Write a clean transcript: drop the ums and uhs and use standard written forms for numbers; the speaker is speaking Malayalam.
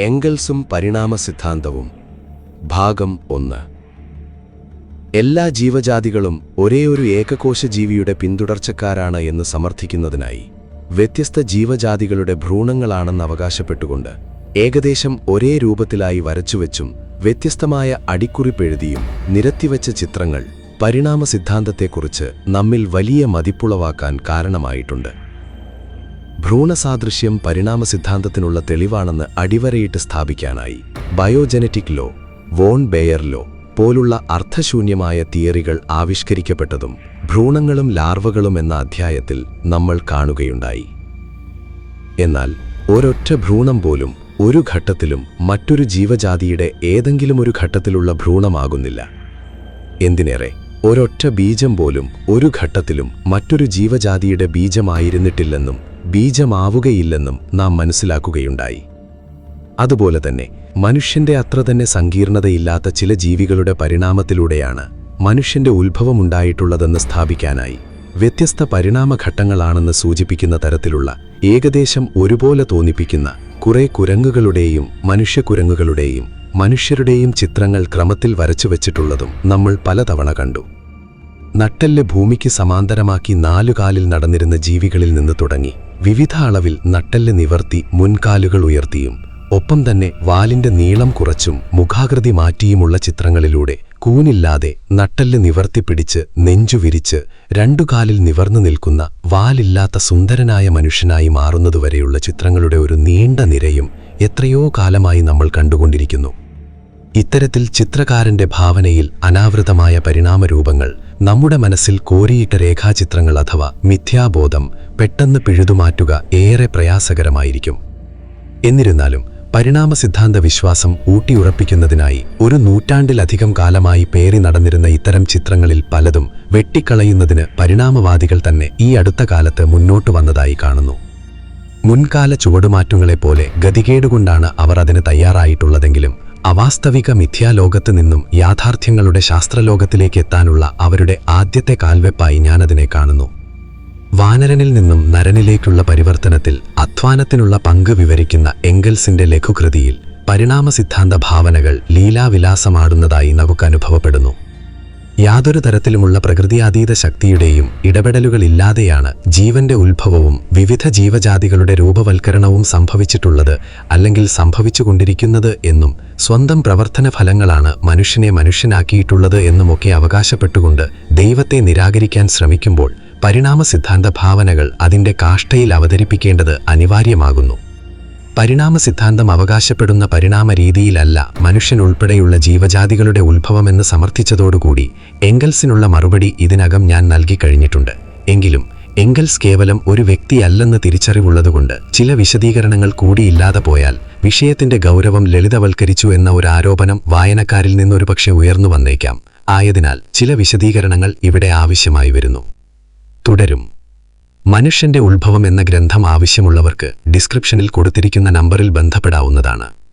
എംഗൽസും പരിണാമ സിദ്ധാന്തവും ഭാഗം 1. എല്ലാ ജീവജാതികളും ഒരേയൊരു ഏകകോശ ജീവിയുടെ പിന്തുടർച്ചക്കാരാണ് എന്ന് സമർത്ഥിക്കുന്നതിനായി വ്യത്യസ്ത ജീവജാതികളുടെ ഭ്രൂണങ്ങളാണെന്ന് അവകാശപ്പെട്ടുകൊണ്ട് ഏകദേശം ഒരേ രൂപത്തിലായി വരച്ചുവെച്ചും വ്യത്യസ്തമായ അടിക്കുറിപ്പെഴുതിയും നിരത്തിവെച്ച ചിത്രങ്ങൾ പരിണാമ സിദ്ധാന്തത്തെക്കുറിച്ച് നമ്മിൽ വലിയ മതിപ്പുളവാക്കാൻ കാരണമായിട്ടുണ്ട്. ഭ്രൂണസാദൃശ്യം പരിണാമ സിദ്ധാന്തത്തിനുള്ള തെളിവാണെന്ന് അടിവരയിട്ട് സ്ഥാപിക്കാനായി ബയോജെനറ്റിക് ലോ, വോൺ ബെയർ ലോ പോലുള്ള അർത്ഥശൂന്യമായ തിയറികൾ ആവിഷ്കരിക്കപ്പെട്ടതും ഭ്രൂണങ്ങളും ലാർവകളും എന്ന അധ്യായത്തിൽ നമ്മൾ കാണുകയുണ്ടായി. എന്നാൽ ഒരൊറ്റ ഭ്രൂണം പോലും ഒരു ഘട്ടത്തിലും മറ്റൊരു ജീവജാതിയുടെ ഏതെങ്കിലും ഒരു ഘട്ടത്തിലുള്ള ഭ്രൂണമാകുന്നില്ല. എന്തിനേറെ, ഒരൊറ്റ ബീജം പോലും ഒരു ഘട്ടത്തിലും മറ്റൊരു ജീവജാതിയുടെ ബീജമായിരുന്നിട്ടില്ലെന്നും ബീജമാവുകയില്ലെന്നും നാം മനസ്സിലാക്കുകയുണ്ടായി. അതുപോലെ തന്നെ മനുഷ്യന്റെ അത്ര തന്നെ സങ്കീർണതയില്ലാത്ത ചില ജീവികളുടെ പരിണാമത്തിലൂടെയാണ് മനുഷ്യന്റെ ഉത്ഭവമുണ്ടായിട്ടുള്ളതെന്ന് സ്ഥാപിക്കാനായി വ്യത്യസ്ത പരിണാമഘട്ടങ്ങളാണെന്ന് സൂചിപ്പിക്കുന്ന തരത്തിലുള്ള ഏകദേശം ഒരുപോലെ തോന്നിപ്പിക്കുന്ന കുറെ കുരങ്ങുകളുടെയും മനുഷ്യക്കുരങ്ങുകളുടെയും മനുഷ്യരുടെയും ചിത്രങ്ങൾ ക്രമത്തിൽ വരച്ചുവെച്ചിട്ടുള്ളതും നമ്മൾ പലതവണ കണ്ടു. നട്ടെല്ല് ഭൂമിക്ക് സമാന്തരമാക്കി 4 കാലിൽ നടന്നിരുന്ന ജീവികളിൽ നിന്ന് തുടങ്ങി വിവിധ അളവിൽ നട്ടെല്ല് നിവർത്തി മുൻകാലുകൾ ഉയർത്തിയും ഒപ്പം തന്നെ വാലിന്റെ നീളം കുറച്ചും മുഖാകൃതി മാറ്റിയുമുള്ള ചിത്രങ്ങളിലൂടെ കൂനില്ലാതെ നട്ടെല്ല് നിവർത്തിപ്പിടിച്ച് നെഞ്ചുവിരിച്ച് 2 കാലിൽ നിവർന്നു നിൽക്കുന്ന വാലില്ലാത്ത സുന്ദരനായ മനുഷ്യനായി മാറുന്നതുവരെയുള്ള ചിത്രങ്ങളുടെ ഒരു നീണ്ട നിരയും എത്രയോ കാലമായി നമ്മൾ കണ്ടുകൊണ്ടിരിക്കുന്നു. ഇത്തരത്തിൽ ചിത്രകാരന്റെ ഭാവനയിൽ അനാവൃതമായ പരിണാമരൂപങ്ങൾ നമ്മുടെ മനസ്സിൽ കോരിയിട്ട രേഖാചിത്രങ്ങൾ അഥവാ മിഥ്യാബോധം പെട്ടെന്ന് പിഴുതുമാറ്റുക ഏറെ പ്രയാസകരമായിരിക്കും. എന്നിരുന്നാലും പരിണാമ സിദ്ധാന്ത വിശ്വാസം ഊട്ടിയുറപ്പിക്കുന്നതിനായി 1 നൂറ്റാണ്ടിലധികം കാലമായി പേറി നടന്നിരുന്ന ഇത്തരം ചിത്രങ്ങളിൽ പലതും വെട്ടിക്കളയുന്നതിന് പരിണാമവാദികൾ തന്നെ ഈ അടുത്ത കാലത്ത് മുന്നോട്ട് വന്നതായി കാണുന്നു. മുൻകാല ചുവടുമാറ്റങ്ങളെപ്പോലെ ഗതികേടുകൊണ്ടാണ് അവർ അതിന് തയ്യാറായിട്ടുള്ളതെങ്കിലും അവാസ്തവിക മിഥ്യാലോകത്ത് നിന്നും യാഥാർത്ഥ്യങ്ങളുടെ ശാസ്ത്രലോകത്തിലേക്ക് എത്താനുള്ള അവരുടെ ആദ്യത്തെ കാൽവെപ്പായി ഞാനതിനെ കാണുന്നു. വാനരനിൽ നിന്നും നരനിലേക്കുള്ള പരിവർത്തനത്തിൽ അധ്വാനത്തിനുള്ള പങ്ക് വിവരിക്കുന്ന എംഗൽസിന്റെ ലഘുകൃതിയിൽ പരിണാമ സിദ്ധാന്ത ഭാവനകൾ ലീലാവിലാസമാടുന്നതായി നമുക്ക് അനുഭവപ്പെടുന്നു. യാതൊരു തരത്തിലുമുള്ള പ്രകൃതിയാതീത ശക്തിയുടെയും ഇടപെടലുകളില്ലാതെയാണ് ജീവന്റെ ഉത്ഭവവും വിവിധ ജീവജാതികളുടെ രൂപവൽക്കരണവും സംഭവിച്ചിട്ടുള്ളത് അല്ലെങ്കിൽ സംഭവിച്ചുകൊണ്ടിരിക്കുന്നത് എന്നും സ്വന്തം പ്രവർത്തന ഫലങ്ങളാണ് മനുഷ്യനെ മനുഷ്യനാക്കിയിട്ടുള്ളത് എന്നുമൊക്കെ അവകാശപ്പെട്ടുകൊണ്ട് ദൈവത്തെ നിരാകരിക്കാൻ ശ്രമിക്കുമ്പോൾ പരിണാമ സിദ്ധാന്ത ഭാവനകൾ അതിന്റെ കാഷ്ടയിൽ അവതരിപ്പിക്കേണ്ടത് അനിവാര്യമാകുന്നു. പരിണാമ സിദ്ധാന്തം അവകാശപ്പെടുന്ന പരിണാമ രീതിയിലല്ല മനുഷ്യനുൾപ്പെടെയുള്ള ജീവജാതികളുടെ ഉത്ഭവമെന്ന് സമർത്ഥിച്ചതോടുകൂടി എംഗൽസിനുള്ള മറുപടി ഇതിനകം ഞാൻ നൽകിക്കഴിഞ്ഞിട്ടുണ്ട്. എങ്കിലും എംഗൽസ് കേവലം ഒരു വ്യക്തിയല്ലെന്ന് തിരിച്ചറിവുള്ളതുകൊണ്ട് ചില വിശദീകരണങ്ങൾ കൂടിയില്ലാതെ പോയാൽ വിഷയത്തിന്റെ ഗൗരവം ലളിതവൽക്കരിച്ചു എന്ന ഒരു ആരോപണം വായനക്കാരിൽ നിന്നൊരുപക്ഷെ ഉയർന്നു വന്നേക്കാം. ആയതിനാൽ ചില വിശദീകരണങ്ങൾ ഇവിടെ ആവശ്യമായി വരുന്നു. തുടരും. മനുഷ്യന്റെ ഉത്ഭവം എന്ന ഗ്രന്ഥം ആവശ്യമുള്ളവർക്ക് ഡിസ്ക്രിപ്ഷനിൽ കൊടുത്തിരിക്കുന്ന നമ്പറിൽ ബന്ധപ്പെടാവുന്നതാണ്.